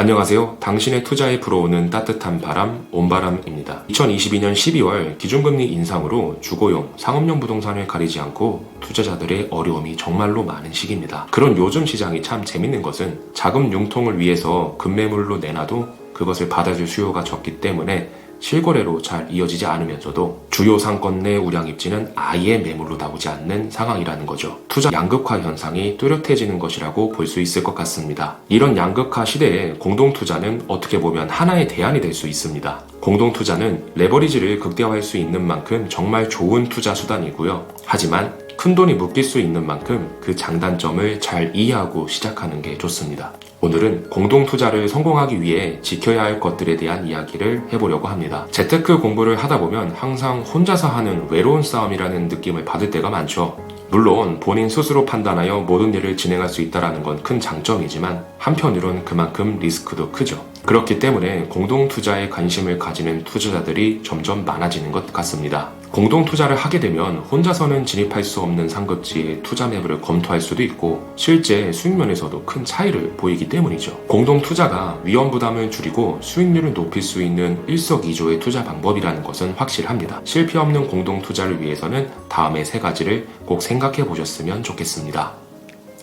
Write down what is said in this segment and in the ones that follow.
안녕하세요. 당신의 투자에 불어오는 따뜻한 바람, 온바람입니다. 2022년 12월 기준금리 인상으로 주거용, 상업용 부동산을 가리지 않고 투자자들의 어려움이 정말로 많은 시기입니다. 그런 요즘 시장이 참 재밌는 것은 자금 융통을 위해서 급매물로 내놔도 그것을 받아줄 수요가 적기 때문에 실거래로 잘 이어지지 않으면서도 주요 상권 내 우량 입지는 아예 매물로 나오지 않는 상황이라는 거죠. 투자 양극화 현상이 뚜렷해지는 것이라고 볼 수 있을 것 같습니다. 이런 양극화 시대에 공동투자는 어떻게 보면 하나의 대안이 될 수 있습니다. 공동투자는 레버리지를 극대화할 수 있는 만큼 정말 좋은 투자 수단이고요. 하지만 큰돈이 묶일 수 있는 만큼 그 장단점을 잘 이해하고 시작하는 게 좋습니다. 오늘은 공동투자를 성공하기 위해 지켜야 할 것들에 대한 이야기를 해보려고 합니다. 재테크 공부를 하다 보면 항상 혼자서 하는 외로운 싸움이라는 느낌을 받을 때가 많죠. 물론 본인 스스로 판단하여 모든 일을 진행할 수 있다는 건 큰 장점이지만 한편으론 그만큼 리스크도 크죠. 그렇기 때문에 공동투자에 관심을 가지는 투자자들이 점점 많아지는 것 같습니다. 공동투자를 하게 되면 혼자서는 진입할 수 없는 상급지의 투자 매물을 검토할 수도 있고 실제 수익면에서도 큰 차이를 보이기 때문이죠. 공동투자가 위험부담을 줄이고 수익률을 높일 수 있는 일석이조의 투자 방법이라는 것은 확실합니다. 실패 없는 공동투자를 위해서는 다음의 세 가지를 꼭 생각해 보셨으면 좋겠습니다.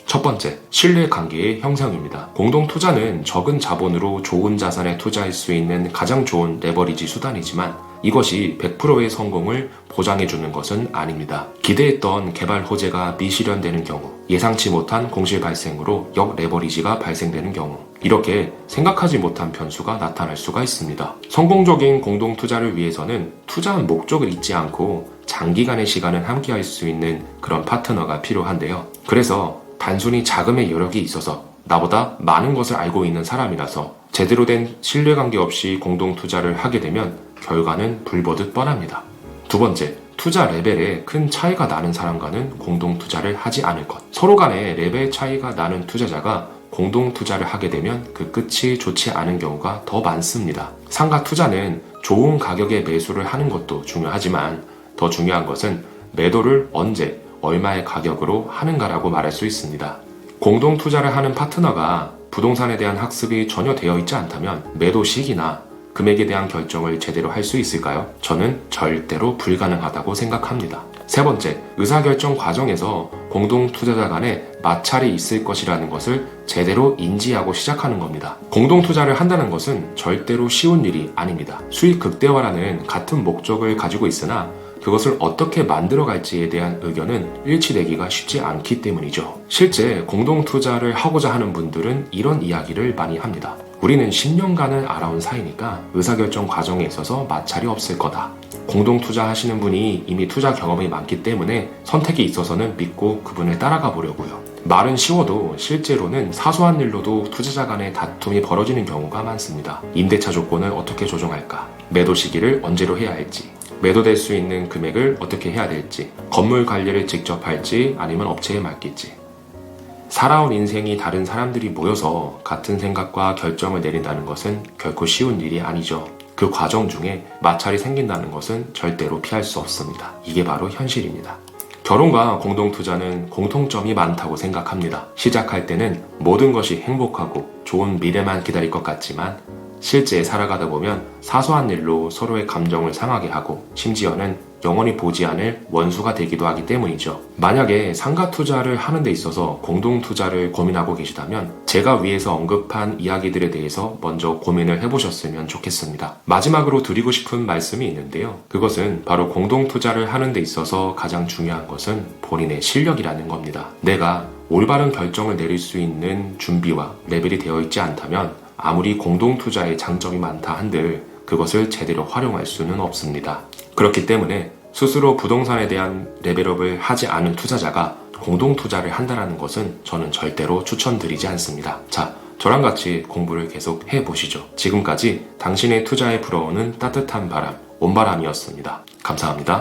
첫 번째, 신뢰관계의 형성입니다. 공동투자는 적은 자본으로 좋은 자산에 투자할 수 있는 가장 좋은 레버리지 수단이지만 이것이 100%의 성공을 보장해주는 것은 아닙니다. 기대했던 개발 호재가 미실현되는 경우, 예상치 못한 공실 발생으로 역레버리지가 발생되는 경우, 이렇게 생각하지 못한 변수가 나타날 수가 있습니다. 성공적인 공동투자를 위해서는 투자한 목적을 잊지 않고 장기간의 시간을 함께할 수 있는 그런 파트너가 필요한데요. 그래서 단순히 자금의 여력이 있어서 나보다 많은 것을 알고 있는 사람이라서 제대로 된 신뢰관계 없이 공동투자를 하게 되면 결과는 불보듯 뻔합니다. 두 번째, 투자 레벨에 큰 차이가 나는 사람과는 공동투자를 하지 않을 것. 서로 간에 레벨 차이가 나는 투자자가 공동투자를 하게 되면 그 끝이 좋지 않은 경우가 더 많습니다. 상가 투자는 좋은 가격에 매수를 하는 것도 중요하지만 더 중요한 것은 매도를 언제, 얼마의 가격으로 하는가라고 말할 수 있습니다. 공동투자를 하는 파트너가 부동산에 대한 학습이 전혀 되어 있지 않다면 매도 시기나 금액에 대한 결정을 제대로 할 수 있을까요? 저는 절대로 불가능하다고 생각합니다. 세 번째, 의사결정 과정에서 공동투자자 간에 마찰이 있을 것이라는 것을 제대로 인지하고 시작하는 겁니다. 공동투자를 한다는 것은 절대로 쉬운 일이 아닙니다. 수익 극대화라는 같은 목적을 가지고 있으나 그것을 어떻게 만들어갈지에 대한 의견은 일치되기가 쉽지 않기 때문이죠. 실제 공동투자를 하고자 하는 분들은 이런 이야기를 많이 합니다. 우리는 10년간을 알아온 사이니까 의사결정 과정에 있어서 마찰이 없을 거다. 공동투자 하시는 분이 이미 투자 경험이 많기 때문에 선택에 있어서는 믿고 그분을 따라가 보려고요. 말은 쉬워도 실제로는 사소한 일로도 투자자 간의 다툼이 벌어지는 경우가 많습니다. 임대차 조건을 어떻게 조정할까? 매도 시기를 언제로 해야 할지, 매도될 수 있는 금액을 어떻게 해야 될지, 건물 관리를 직접 할지 아니면 업체에 맡길지. 살아온 인생이 다른 사람들이 모여서 같은 생각과 결정을 내린다는 것은 결코 쉬운 일이 아니죠. 그 과정 중에 마찰이 생긴다는 것은 절대로 피할 수 없습니다. 이게 바로 현실입니다. 결혼과 공동투자는 공통점이 많다고 생각합니다. 시작할 때는 모든 것이 행복하고 좋은 미래만 기다릴 것 같지만 실제 살아가다 보면 사소한 일로 서로의 감정을 상하게 하고 심지어는 영원히 보지 않을 원수가 되기도 하기 때문이죠. 만약에 상가 투자를 하는 데 있어서 공동 투자를 고민하고 계시다면 제가 위에서 언급한 이야기들에 대해서 먼저 고민을 해보셨으면 좋겠습니다. 마지막으로 드리고 싶은 말씀이 있는데요. 그것은 바로 공동 투자를 하는 데 있어서 가장 중요한 것은 본인의 실력이라는 겁니다. 내가 올바른 결정을 내릴 수 있는 준비와 레벨이 되어 있지 않다면 아무리 공동투자의 장점이 많다 한들 그것을 제대로 활용할 수는 없습니다. 그렇기 때문에 스스로 부동산에 대한 레벨업을 하지 않은 투자자가 공동투자를 한다는 것은 저는 절대로 추천드리지 않습니다. 자, 저랑 같이 공부를 계속 해보시죠. 지금까지 당신의 투자에 불어오는 따뜻한 바람, 온바람이었습니다. 감사합니다.